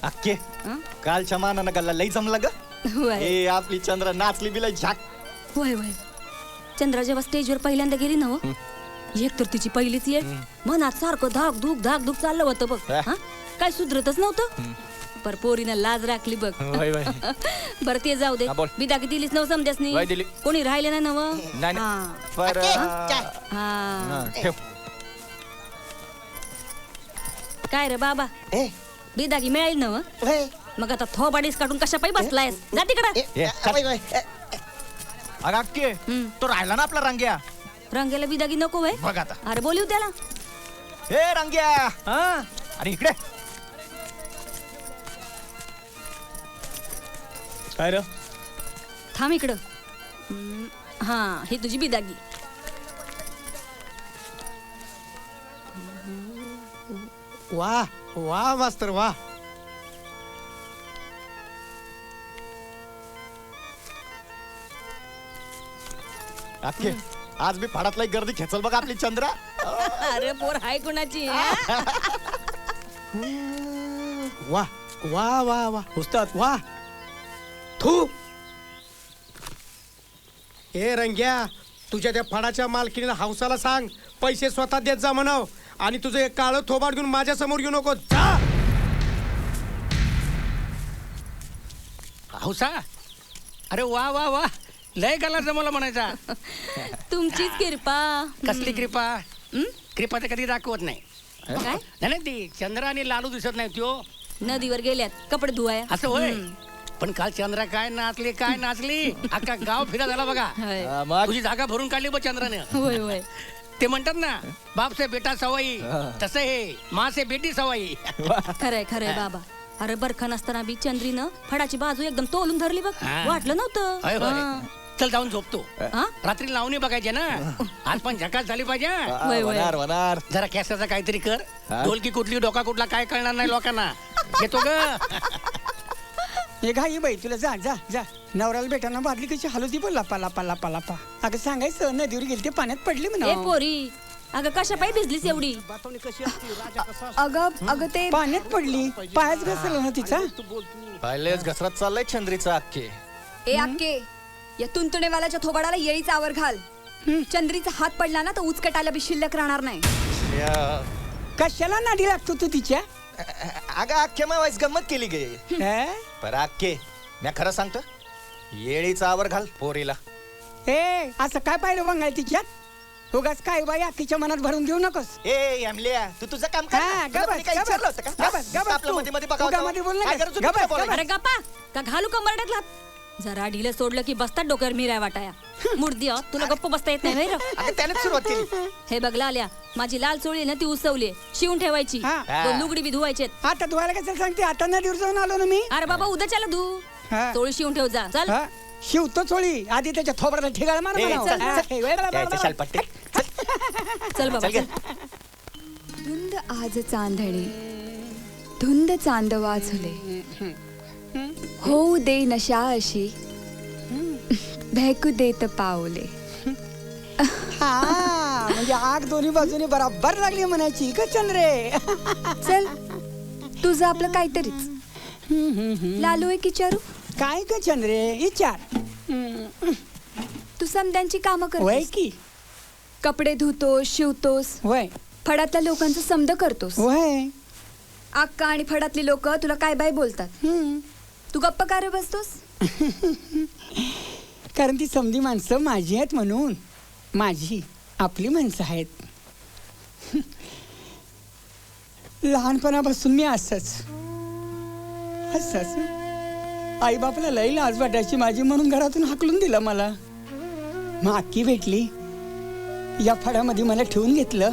अक्के हं? कालच्या मानानं गल्ला लई जमला ग. होय ए आपली चंद्र नाचली बिला झाक. होय होय. चंद्रा जेव्हा स्टेजवर पहिल्यांदा गेली ना हो, एक तर तिची पहिलीच येळ मनात सारखं धाक धूक चाललं होतं बघ. हा? काय सुधरतच नव्हतं. पर पोरीनं लाज राखली बघ. होय होय. बरं ते जाऊ दे. हा, बोल. बिदाकी दिलीच नव समजास होय, नाही. दिली. कोणी राहिले नाही नव. नाही नाही. पर हा ठेव. काय रे बाबा बिदागी मिळाली नव. मग आता थोबाडीस काढून कशा पायी बसलायस. जा तिकडं. अगं अक्के तो राहिला ना आपला रंग्या. रंगेला बिदागी नको वय. बघ आता. अरे बोलू त्याला. हे रंग्या. हा अरे इकडे काय रे. थांब इकडं. हा ही तुझी बिदागी. वाह वाह मास्तर वाह. अक्के आज मी फाडातला गर्दी खेचल बघ आपली चंद्रा. अरे पोर हाय कुणाची. वाह वाह वाह वाह उस्ताद वाह. थू ए रंग्या, तुझ्या त्या फडाच्या मालकीने हौसाला सांग पैसे स्वतः देत जा म्हणाव. आणि तुझं एक काळं थोबाड घेऊन माझ्या समोर येऊ नको. जा. हौसा. अरे वा वा वा लय गाला जमवला म्हणायचा. तुमचीच कृपा. कसली कृपा. कृपा तर कधी दाखवत नाही. काय नाही ती चंद्र आणि लालू दिसत नाही त्यो. नदीवर गेल्यात कपडे धुवाया. असं होय. पण काल चंद्रा काय नाचली अख्खा गाव फिरा झाला बघा. होय मग तुझी जागा भरून काढली बघ चंद्राने. होय होय. ते म्हणतात ना बाप से बेटा सवाई तसं हे माँ से बेटी सवाई. खरंय खरंय बाबा. अरे बरखा नसताना बी चंद्रीनं फडाची बाजू एकदम तोलून धरली बघ. हा. वाटलं नव्हतं. होय होय. हा. चल जाऊन झोपतो. हा? रात्री लावणी बघायचे ना. आज पण झकास झाली पाहिजे. होय, होय. वनार वनार. जरा कॅसाचा काहीतरी कर. हा? ढोलकी कुठली डोका कुठला काय कळणार नाही लोकांना. येतो ग. हे घाई बाई तुला जा जा जा. नवऱ्याला भेटाना बादली कशी हलवती पण लापा लापा लापा लापा. अगं सांगायचं नदीवर गेली ते पाण्यात पडली ए म्हणा. पोरी अगं कशा पायी भिजलीस एवढी. अगं ते पाण्यात पडली पायच घसरला ना तिचा. पहिलेच घसरत चाललंय चंद्रीचा अक्के. ए अक्के या तुंतुणेवाल्याच्या थोबाडाला येळीचा आवर घाल. चंद्रीचा हात पडला ना तर उचकटायला बी शिल्लक राहणार नाही. कशाला नाडी लागतो तू तिच्या. अगं अख्खे मावायच गंमत केली गे. हे? पर अक्के मी खरं सांगतो येळीचा आवर घाल पोरीला. ए असं काय पाहिलं बंगाल तिच्यात. उगाच काय बाई आखीच्या मनात भरून घेऊ नकोस. ए अमल्या तू तुझं काम कर ना. हा, तुला गबस, कोणी काही गबस, विचारलं होतं का? गबस, गबस आपलं तू. मध्ये मध्ये बघावं तू होतं. मध्ये बोल ना. काय गरज होती गबस, तुला बोलायची? गबस. अरे गप्पा का घालू कंबरड्यात लात. जरा ढिलं सोडलं की बसतात डोक्यावर मिराय वाटाया. मुर्दी हो, तुला गप्प बसता येत नाही व्हय र? अगं त्यानेच सुरुवात केली. हे बघला आल्या माझी लाल चोळी ना ती उसवली शिवून ठेवायची. हा. दोन लुगडी बी धुवायचेत. आता धुवायला कसं सांगते. आता नदीवर जाऊन आलो ना मी. अरे बाबा उद्याच्याला धू. हा. चोळी शिवून ठेव जा चल. हा, शिवतो चोळी आधी त्याच्या थोबडाला ठिगाळ मार ए, म्हणावं. चल, हा, चल. हे वेळ बाबा, द्यायचं बाबा. शालपट्टी. चल बाबा चल गे. चल. धुंद आज चांदणे धुंद चांद वाचले होऊ दे नशा अशी भेकू देत पावले. हा म्हणजे आग दोन्ही बाजूने बराबर लागली म्हणायची का चंद्रे. चल तुझं आपलं काहीतरीच. लालू एक विचारू. काय का चंद्रे विचार. तू समद्यांची कामं वय करतोस. की कपडे धुतोस शिवतोस. वय फडातल्या लोकांचं समद करतोस. वय. अक्का आणि फडातली लोक तुला काय बाय बोलतात. तू गप्प का रे बसतोस. कारण ती समधी माणसं माझी आहेत म्हणून. माझी आपली माणसं आहेत. लहानपणापासून मी असंच आई बापाला लई लाज वाटायची माझी म्हणून घरातून हाकलून दिलं मला. मग अक्की भेटली या फडामध्ये मला ठेवून घेतलं.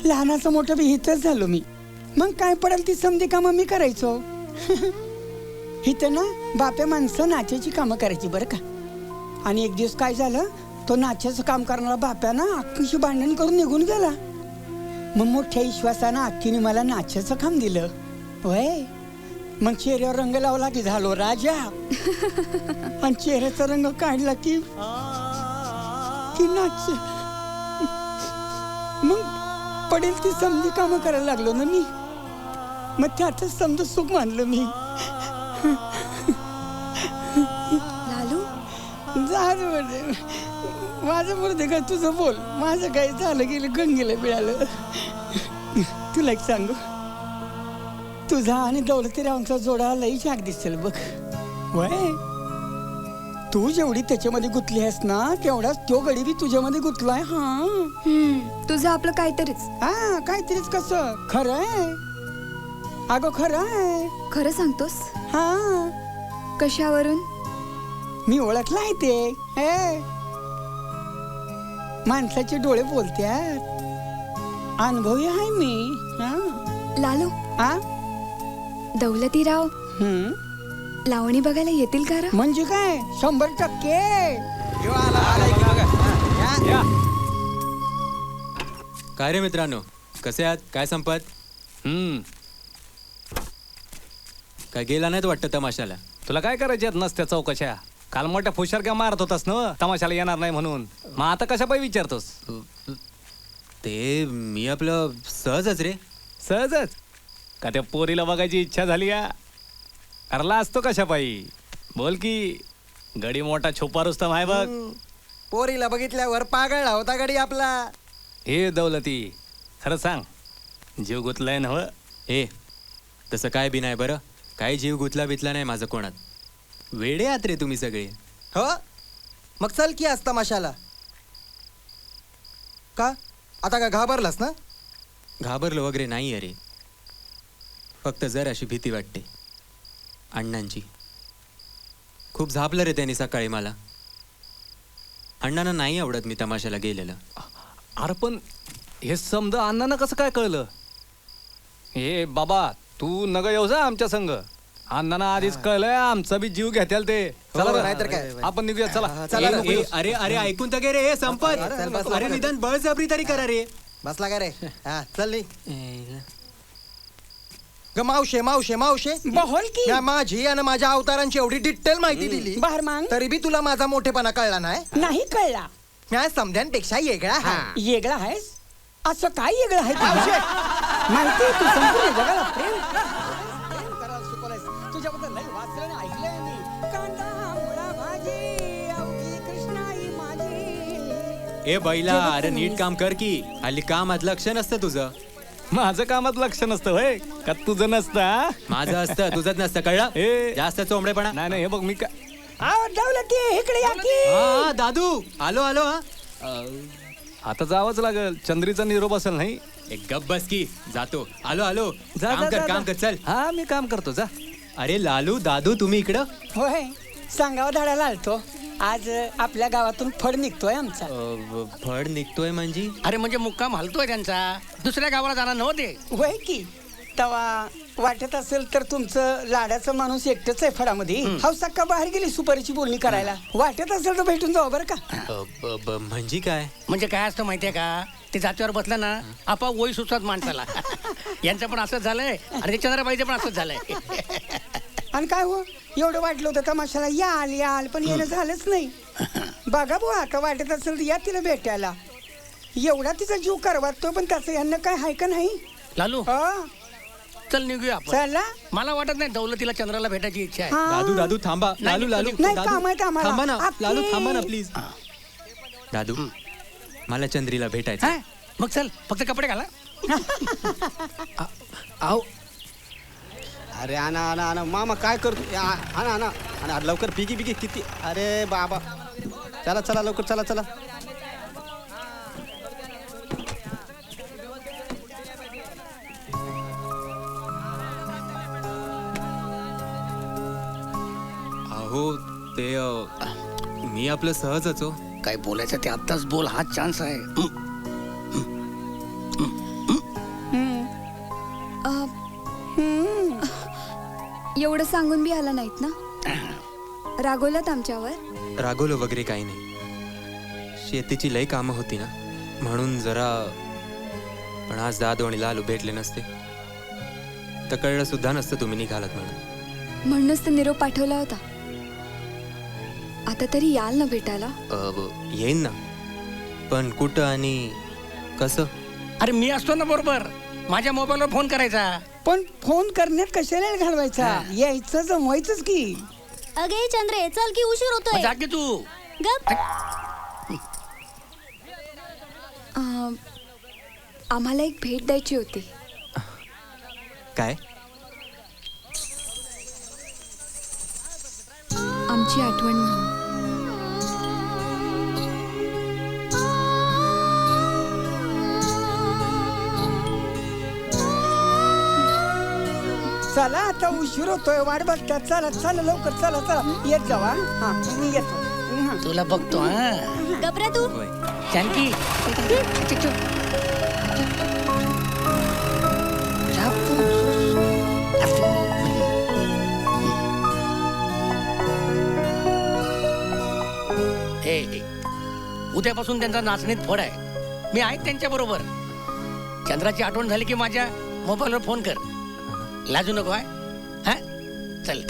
लहानाचं मोठं बी हितच झालो मी. मग काय पडेल ती समधी कामं मी करायचो. इथं ना बाप्या माणसं नाच्याची कामं करायची बरं का. आणि एक दिवस काय झालं तो नाच्याचं काम करणारा बाप्यानं अक्कीशी भांडण करून निघून गेला. मग मोठ्या विश्वासानं अक्कीने मला नाच्याचं काम दिलं. वय मग चेहऱ्यावर रंग लावला की झालो राजा. आणि चेहऱ्याचा रंग काढला की नाच. मग पडेल ती समधी कामं करायला लागलो ना मी. मग त्यातच समजा सुख मानलं मी. लालू झालं म्हणजे माझं बोलते काय तुझं बोल. माझं काही झालं गेलं गंगेला मिळालं. तुला एक सांगू, तुझा आणि दौलतीरावांचा जोडा लई झाक दिसेल बघ. वय तू जेवढी त्याच्यामध्ये गुंतली आहेस ना तेवढाच तो गडी बी तुझ्यामध्ये गुंतलाय. तुझं आपलं काहीतरीच. हा काहीतरीच कसं खरं आहे. अगं खरं आहे. खरं सांगतोस? हा कशावरून? मी ओळखलं आहे ते. हे माणसाचे डोळे बोलत्यात. अनुभवी आहे मी. हा लालू हा दौलतीराव लावणी बघायला येतील का रे? म्हणजे काय 100%. काय रे मित्रांनो, कसे आहात? काय संपत? काय गेला नाहीत वाटतं तमाशाला? तुला काय करायच्यात नसत्या चौकशा? काल मोठ्या फुशारक्या मारत होतास ना तमाशाला येणार नाही म्हणून. मग आता कशा पायी विचारतोस? ते मी आपलं सहजच रे. सहजच का त्या पोरीला बघायची इच्छा झाली का? करला असतो कशा पायी? बोल की. गडी मोठा छोपा रुस्तम आहे बघ. पोरीला बघितल्यावर पागळला होता गडी आपला. हे दौलती खरं सांग, जीव गुतलाय ना? ए तसं काय बी नाही बरं. काय जीव गुतला बितला नाही माझं कोणात. वेडे आहात रे तुम्ही सगळे. हो मग चल की आज तमाशाला. का आता का घाबरलास ना? घाबरलो वगैरे नाही अरे, फक्त जराशी भीती वाटते अण्णांची. खूप झापलं रे त्यांनी सकाळी मला. अण्णांना नाही आवडत मी तमाशाला गेलेलं. अरे पण हे समज अण्णांना कसं काय कळलं? हे बाबा तू नग येऊ जा आमच्या संग. अण्णांना आधीच कळलंय आमचा बी जीव घेत्याल ते. चला बरं, नाहीतर काय. आपण निघूया चला. ए, ए, अरे अरे ऐकून तर घे रे. हे संपत. अरे निदान बळजबरी तरी करा रे. बसला का रे? हा चल ग. मावशे मावशे मावशे बोल की. या माझी आणि माझ्या अवतारांची एवढी डिटेल माहिती दिली बाहेर मांग. तरी बी तुला माझा मोठेपणा कळला नाही. नाही कळला. मी समध्यांपेक्षा वेगळा आहे. येगळा आहेस? असं काय येगळं आहे तुझं? माहिती आहे, तू संपूर्ण जगाला प्रेम करायला शिकवलंयस. तुझ्याबद्दल लई वाचलं आणि ऐकलंय मी. कांदा मुळा भाजी अवघी कृष्णाई माझी. ए बैला, अरे नीट काम कर की. हल्ली कामात लक्ष नसतं तुझं. माझं कामात लक्ष नसतं होय का? तुझं नसतं हा? माझं असतं तुझंच नसतं. कळलं? ए. जास्त चोंबडेपणा. नाही नाही हे बघ मी का आव दौलती इकडे या की. हा दादू आलो आलो. हा आता जावंच लागल. चंद्रीचा निरोप असेल नाही. एक गप बस की. जातो. आलो आलो. जा, काम जा, कर जा, काम जा. कर चल. हा मी काम करतो जा. अरे लालू दादू तुम्ही इकडं? होय सांगावा धाडायला आलतो. आज आपल्या गावातून फड निघतोय आमचा. फड निघतोय म्हणजे? अरे म्हणजे मुक्काम हलतोय त्यांचा. दुसऱ्या गावाला जाणार नव्हते. होय की. तवा वाटत असेल तर तुमचं लाडाचं माणूस एकटंच आहे फडामध्ये. हौसाक्का बाहेर गेली सुपारीची बोलणी करायला. वाटत असेल तर भेटून जाऊ बरं का. म्हणजे काय? म्हणजे काय असतं माहितीये का? ते जातीवर बसलं ना आपोआप वय सुचतात माणसाला. यांचं पण असंच झालंय आणि चंद्राबाईचं पण असंच झालंय. आणि काय हो एवढं वाटलं होतं तमाशाला याल याल पण येणं झालंच नाही. बघा बुवा आता वाटत असेल तर या तिला भेटायला. एवढा तिचा जीव करवाटतो पण त्याचं यांना काय हाय का नाही? लालू हा चल निघूया आपण. चला. मला वाटत नाही दौलतीला चंद्राला भेटायची इच्छा आहे. हा. दादू दादू थांबा. नाही, लालू लालू नाही, दादू, काम आहे आम्हाला. थांबा ना. आपली. लालू थांबा ना प्लीज. दादू मला चंद्रीला भेटायचं. हा? मग चल फक्त कपडे घाला. आहो अरे आणा आणा आणा मामा काय करतो? आणा आणा आणा लवकर. पिगी पिगी किती. अरे बाबा चला चला लवकर चला चला. अहो ते मी आपलं सहजच हो. काय बोलायचं ते आत्ताच बोल. हा चान्स आहे. एवढं सांगून बी आला नाहीत ना? रागवलात आमच्यावर? रागवलं वगैरे काही नाही. शेतीची लई कामं होती ना म्हणून जरा. पण आज दादू आणि लालू भेटले नसते तर कळलं सुद्धा नसतं तुम्ही निघालात म्हणून. म्हणूनच तर निरोप पाठवला होता. आता तरी याल ना भेटायला? येईन ना पण कुठं आणि कसं? अरे मी असतो ना बरोबर. माझ्या मोबाईलवर फोन करायचा. पण फोन करण्यात कशाला घालवायचा, यायचं जमवायचंच की. अगे चंद्रे चल की उशीर होतोय. जा की तू. गप. आम्हाला एक भेट द्यायची होती. काय? आमची आठवण म्हणून. चला आता उशीर होतोय, वाट बघतात. चला चला लवकर, चला चला येत जावा. हा मी येतो. हा. तुला बघतो. हा गपऱ्या तू. होय. जानकी. उद्यापासून त्यांचा नाचणीत फोड आहे. मी आहे त्यांच्या बरोबर. चंद्राची आठवण झाली की माझ्या मोबाईलवर फोन कर. लाजू नको आहे. हा चल.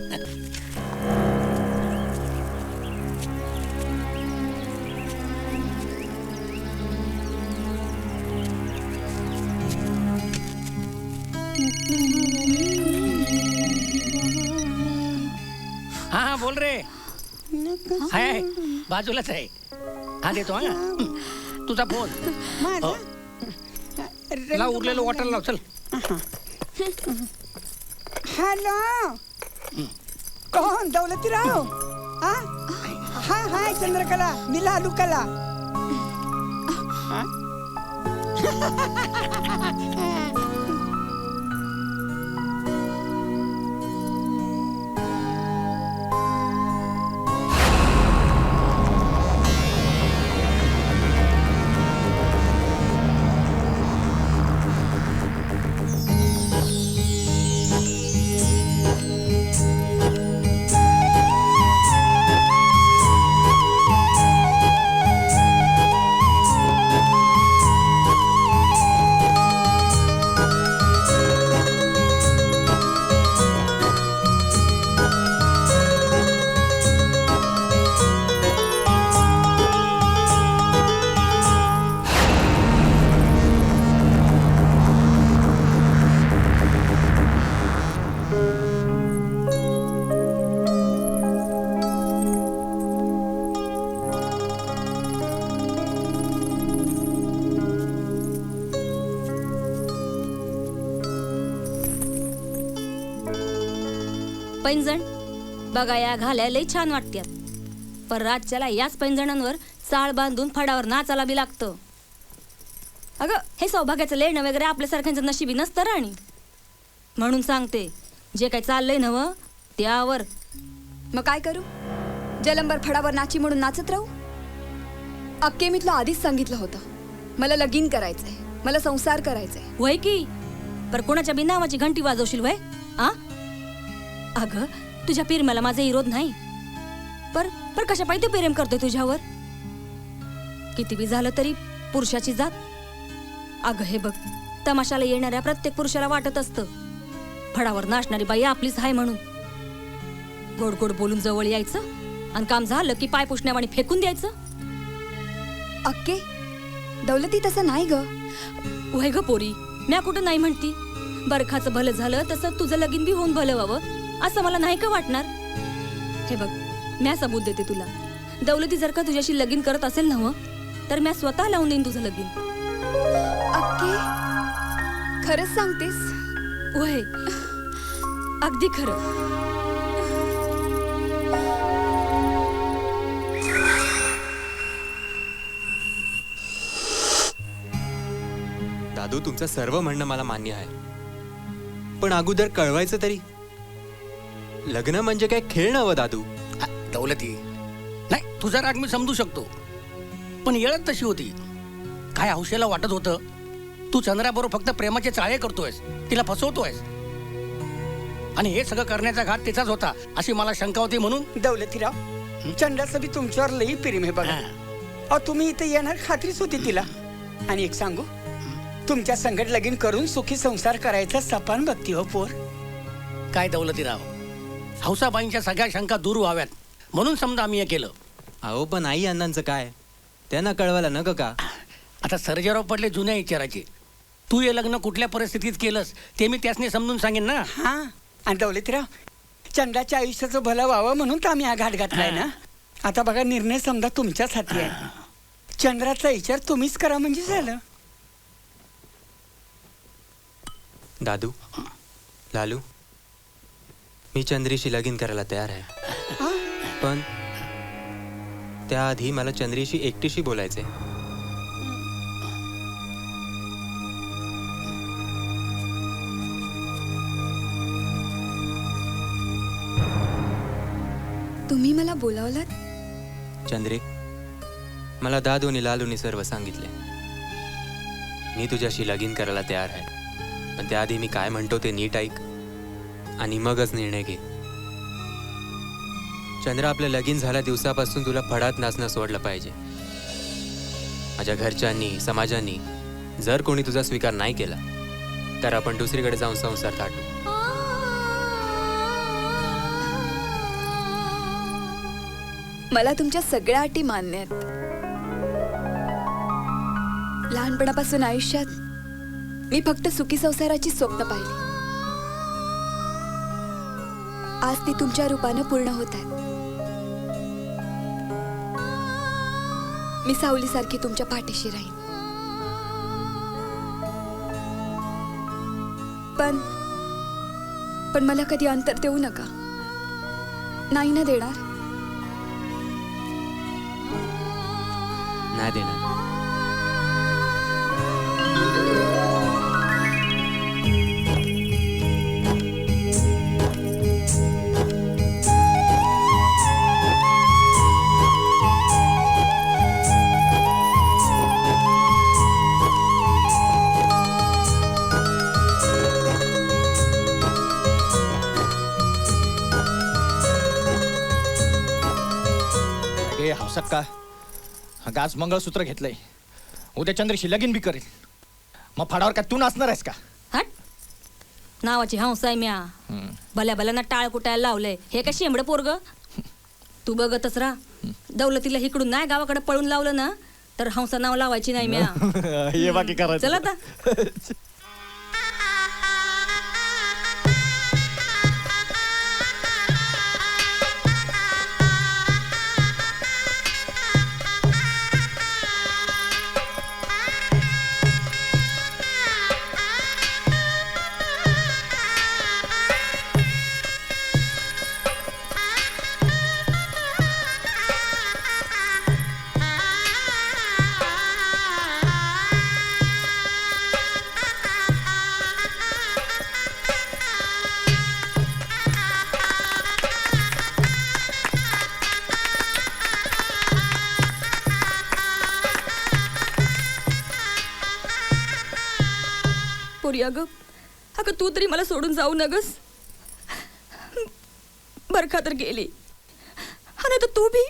हा हा बोल रे. आहे बाजूलाच आहे. हा देतो. हा तुझा फोन. माझा? लाव उरलेलं वॉटर लाव. चल. हॅलो, कोण? दौलतीराव? हा हाय हाय चंद्रकला, मी लालू कला. पैंजण बघा या घाल्या लई छान वाटत्यात, पण रातच्याला याच पैंजणांवर चाळ बांधून फडावर नाचायला बी लागतं. अगं हे सौभाग्याचं लेणं वगैरे आपल्यासारख्यांचं नशिबी नसतं राणी. म्हणून सांगते, जे काही चाललंय नव त्यावर. मग काय करू? जलंबर फडावर नाची म्हणून नाचत राहू? अक्के मी तुला आधीच सांगितलं होतं, मला लगीन करायचंय, मला संसार करायचंय. वय की पर कोणाच्या बी नावाची घंटी वाजवशील वय? आ अगं तुझ्या पिरम्याला माझा विरोध नाही, पर पर कशा पाहिजे प्रेम करतोय तुझ्यावर? किती बी झालं तरी पुरुषाची जात. अगं हे बघ, तमाशाला येणाऱ्या प्रत्येक पुरुषाला वाटत असतं फडावर नाचणारी बाई आपलीच आहे म्हणून. गोड गोड बोलून जवळ यायचं आणि काम झालं की पाय पुसण्यावाणी फेकून द्यायचं. अक्के दौलती तसं नाही ग. वय ग पोरी, म्या कुठं नाही म्हणती. बरखाचं भलं झालं तसं तुझं लगीन बी होऊन भलं व्हावं असं मला नाही का वाटणार? हे बघ, म्या सबूत देते तुला. दौलती जर का तुझ्याशी लगीन करत असेल ना तर म्या स्वतः लावून देईन तुझं लगीन. अक्के खरंच सांगतेस? वय अगदी खरं. दादू, तुमचं सर्व म्हणणं मला मान्य आहे, पण अगोदर कळवायचं तरी. लग्न म्हणजे काय खेळ नवं दादू. दौलती, नाही तुझा राग मी समजू शकतो, पण येळच तशी होती. काय हौशेला वाटत होतं तू चंद्राबरोबर फक्त प्रेमाचे चाळे करतोयस, तिला फसवतोयस, आणि हे सगळं करण्याचा घाट तिचाच होता अशी मला शंका होती. म्हणून दौलतीराव, चंडाचं बी तुमच्यावर लई प्रेम आहे बघा. अहो तुम्ही इथे येणार खात्रीच होती तिला. आणि एक सांगू, तुमच्या संकट लगीन करून सुखी संसार करायचा सपान बघती हो पोर. काय दौलतीराव, हौसाबाईंच्या सगळ्या शंका दूर व्हाव्यात म्हणून समजा आम्ही हे केलं. अहो पण आई अण्णांचं काय, त्यांना कळवायला नका का? आता सर्जेराव पडले जुन्या विचाराचे. तू हे लग्न कुठल्या परिस्थितीत केलंस ते मी त्यासने समजून सांगेन ना. हा आणि दौलतराव, चंद्राच्या आयुष्याचं भलं व्हावं म्हणून तर आम्ही हा घाट घातलाय ना. आता बघा, निर्णय समजा तुमच्याच हाती आहे. चंद्राचा विचार तुम्हीच करा म्हणजे झालं. दादू, लालू, मी चंद्रीशी लगीन करायला तयार आहे, पण त्याआधी मला चंद्रीशी एकटीशी बोलायचंय. तुम्ही मला बोलावलात? चंद्रे, मला दादूनी लालूनी सर्व सांगितले. मी तुझ्याशी लगीन करायला तयार आहे, पण त्याआधी मी काय म्हणतो ते नीट ऐक आणि मगच निर्णय घे. चंद्र, आपलं लगीन झाल्या दिवसापासून तुला फडात नाचणं सोडलं पाहिजे. माझ्या घरच्यांनी, समाजाने जर कोणी तुझा स्वीकार नाही केला तर आपण दुसरीकडे जाऊन संसार थाटू. मला तुमच्या सगळ्या अटी मान्य आहेत. लहानपणापासून आयुष्यात मी फक्त सुखी संसाराची स्वप्न पाहिली. आज ती तुमच्या रूपानं पूर्ण होत आहेत. मी सावलीसारखी तुमच्या पाठीशी राहीन. पण मला कधी अंतर देऊ नका. नाही ना देणार? नाही देणार. हवसात का आज मंगळसूत्र घेतलंय, उद्या चंद्रशी लगीन बी करेल. मग फडावर काय तू नाचणार आहेस का? हट, नावाची हंस आहे म्या. भल्या भल्याना टाळ कुटायला लावलंय. हे काय शेंबडं पोरग? तू बघतच राहा. दौलतीला इकडून नाही गावाकडे पळून लावलं ना तर हंसा नाव लावायची नाही म्या. ये बाकी करायचं. चल आता. अगं तू तरी मला सोडून जाऊ नगस. बरखा तर गेली आणि आता तू बी.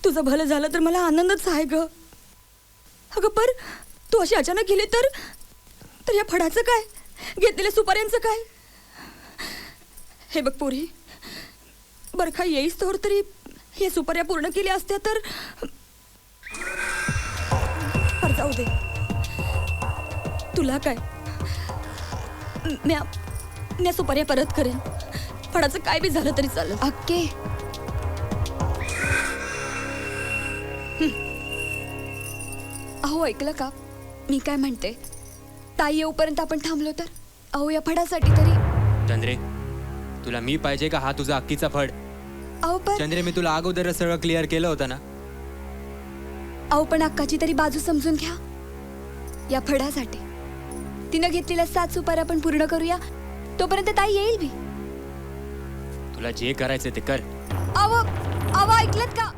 तुझं भलं झालं तर मला आनंदच आहे ग. अगं पर तू अशी अचानक गेली तर या फडाचं काय, घेतलेल्या सुपाऱ्यांचं काय? हे बघ पोरी, बरखा येईस तोवर तरी हे सुपाऱ्या पूर्ण केल्या असत्या तर जाऊ दे. तुला काय, म्या सुपाऱ्या परत करेन. फडाचं काय बी झालं तरी चालेल. अक्के, अहो ऐकलं का मी काय म्हणते? ताई येऊपर्यंत आपण थांबलो तर? अहो या फडासाठी तरी. चंद्रे, तुला मी पाहिजे का हा तुझा अक्कीचा फड? अहो पण चंद्रे, मी तुला अगोदरच सगळं क्लिअर केलं होतं ना. अहो पण अक्काची तरी बाजू समजून घ्या. या फडासाठी तिनं घेतलेल्या 7 सुपाऱ्या आपण पूर्ण करूया, तोपर्यंत ताई येईल बी. तुला जे करायचं ते कर. अहो ऐकलत का?